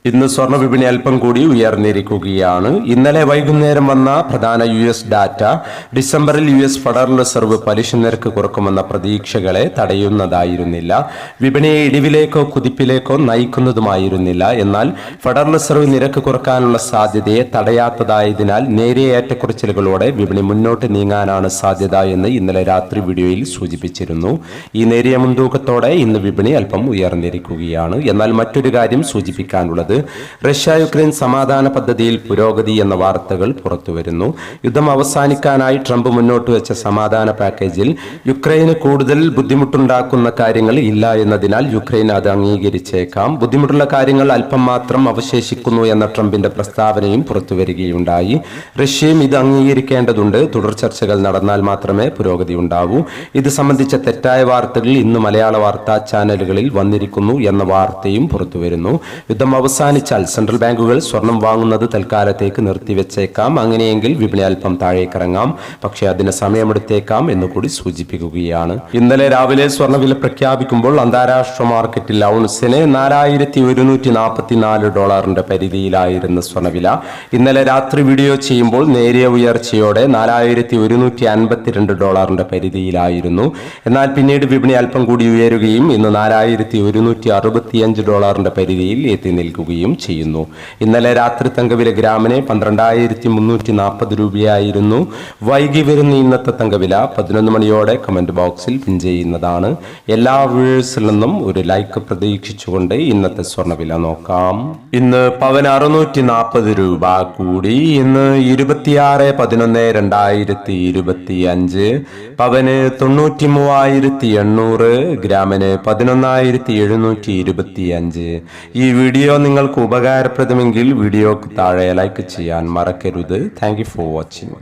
ഇന്ന് സ്വർണ്ണ വിപണി അല്പം കൂടി ഉയർന്നിരിക്കുകയാണ്. ഇന്നലെ വൈകുന്നേരം വന്ന പ്രധാന US ഡാറ്റ ഡിസംബറിൽ US ഫെഡറൽ റിസർവ് പലിശ നിരക്ക് കുറക്കുമെന്ന പ്രതീക്ഷകളെ തടയുന്നതായിരുന്നില്ല. വിപണിയെ ഇടിവിലേക്കോ കുതിപ്പിലേക്കോ നയിക്കുന്നതുമായിരുന്നില്ല. എന്നാൽ ഫെഡറൽ റിസർവ് നിരക്ക് കുറക്കാനുള്ള സാധ്യതയെ തടയാത്തതായതിനാൽ നേരിയ ഏറ്റക്കുറച്ചിലുകളോടെ വിപണി മുന്നോട്ട് നീങ്ങാനാണ് സാധ്യത എന്ന് ഇന്നലെ രാത്രി വീഡിയോയിൽ സൂചിപ്പിച്ചിരുന്നു. ഈ നേരിയ മുൻതൂക്കത്തോടെ ഇന്ന് വിപണി അല്പം ഉയർന്നിരിക്കുകയാണ്. എന്നാൽ മറ്റൊരു കാര്യം സൂചിപ്പിക്കാനുള്ളത്, റഷ്യ യുക്രൈൻ സമാധാന പദ്ധതിയിൽ പുരോഗതി എന്ന വാർത്തകൾ പുറത്തുവരുന്നു. യുദ്ധം അവസാനിക്കാനായി ട്രംപ് മുന്നോട്ട് വെച്ച സമാധാന പാക്കേജിൽ യുക്രൈന് കൂടുതൽ ബുദ്ധിമുട്ടുണ്ടാക്കുന്ന കാര്യങ്ങൾ ഇല്ല എന്നതിനാൽ യുക്രൈൻ അത് അംഗീകരിച്ചേക്കാം. ബുദ്ധിമുട്ടുള്ള കാര്യങ്ങൾ അല്പം മാത്രം അവശേഷിക്കുന്നു എന്ന ട്രംപിന്റെ പ്രസ്താവനയും പുറത്തുവരികയുണ്ടായി. റഷ്യയും ഇത് അംഗീകരിക്കേണ്ടതുണ്ട്. തുടർ ചർച്ചകൾ നടന്നാൽ മാത്രമേ പുരോഗതി ഉണ്ടാവൂ. ഇത് സംബന്ധിച്ച തെറ്റായ വാർത്തകൾ ഇന്ന് മലയാള വാർത്താ ചാനലുകളിൽ വന്നിരിക്കുന്നു എന്ന വാർത്തയും പുറത്തുവരുന്നു. യുദ്ധം അവസാനിച്ചാൽ സെൻട്രൽ ബാങ്കുകൾ സ്വർണം വാങ്ങുന്നത് തൽക്കാലത്തേക്ക് നിർത്തിവെച്ചേക്കാം. അങ്ങനെയെങ്കിൽ വിപണി അല്പം താഴേക്കിറങ്ങാം. പക്ഷേ അതിന് സമയമെടുത്തേക്കാം എന്നുകൂടി സൂചിപ്പിക്കുകയാണ്. ഇന്നലെ രാവിലെ സ്വർണ്ണവില പ്രഖ്യാപിക്കുമ്പോൾ അന്താരാഷ്ട്ര മാർക്കറ്റിൽ ഔൺസിന് $4,144 പരിധിയിലായിരുന്ന സ്വർണ്ണവില ഇന്നലെ രാത്രി വീഡിയോ ചെയ്യുമ്പോൾ നേരിയ ഉയർച്ചയോടെ $4,152 പരിധിയിലായിരുന്നു. എന്നാൽ പിന്നീട് വിപണി അല്പം കൂടി ഉയരുകയും ഇന്ന് $4,165 പരിധിയിൽ എത്തി നിൽക്കുകയും ചെയ്യുന്നു. ഇന്നലെ രാത്രി തങ്കവില ഗ്രാമിന് 12,340 രൂപയായിരുന്നു. വൈകി വരുന്ന ഇന്നത്തെ തങ്കവില 11 മണിയോടെ കമന്റ് ബോക്സിൽ പിൻ ചെയ്യുന്നതാണ്. എല്ലാ വ്യൂവേഴ്സിൽ നിന്നും ഒരു ലൈക്ക് പ്രതീക്ഷിച്ചുകൊണ്ട് ഇന്നത്തെ സ്വർണ്ണവില നോക്കാം. ഇന്ന് പവന് 640 രൂപ കൂടി. ഇന്ന് 26/11/2025. പവന് 93,800, ഗ്രാമിന് 11,725. ഈ വീഡിയോ നിങ്ങൾക്ക് ഉപകാരപ്രദമെങ്കിൽ വീഡിയോക്ക് താഴെ ലൈക്ക് ചെയ്യാൻ മറക്കരുത്. Thank you for watching.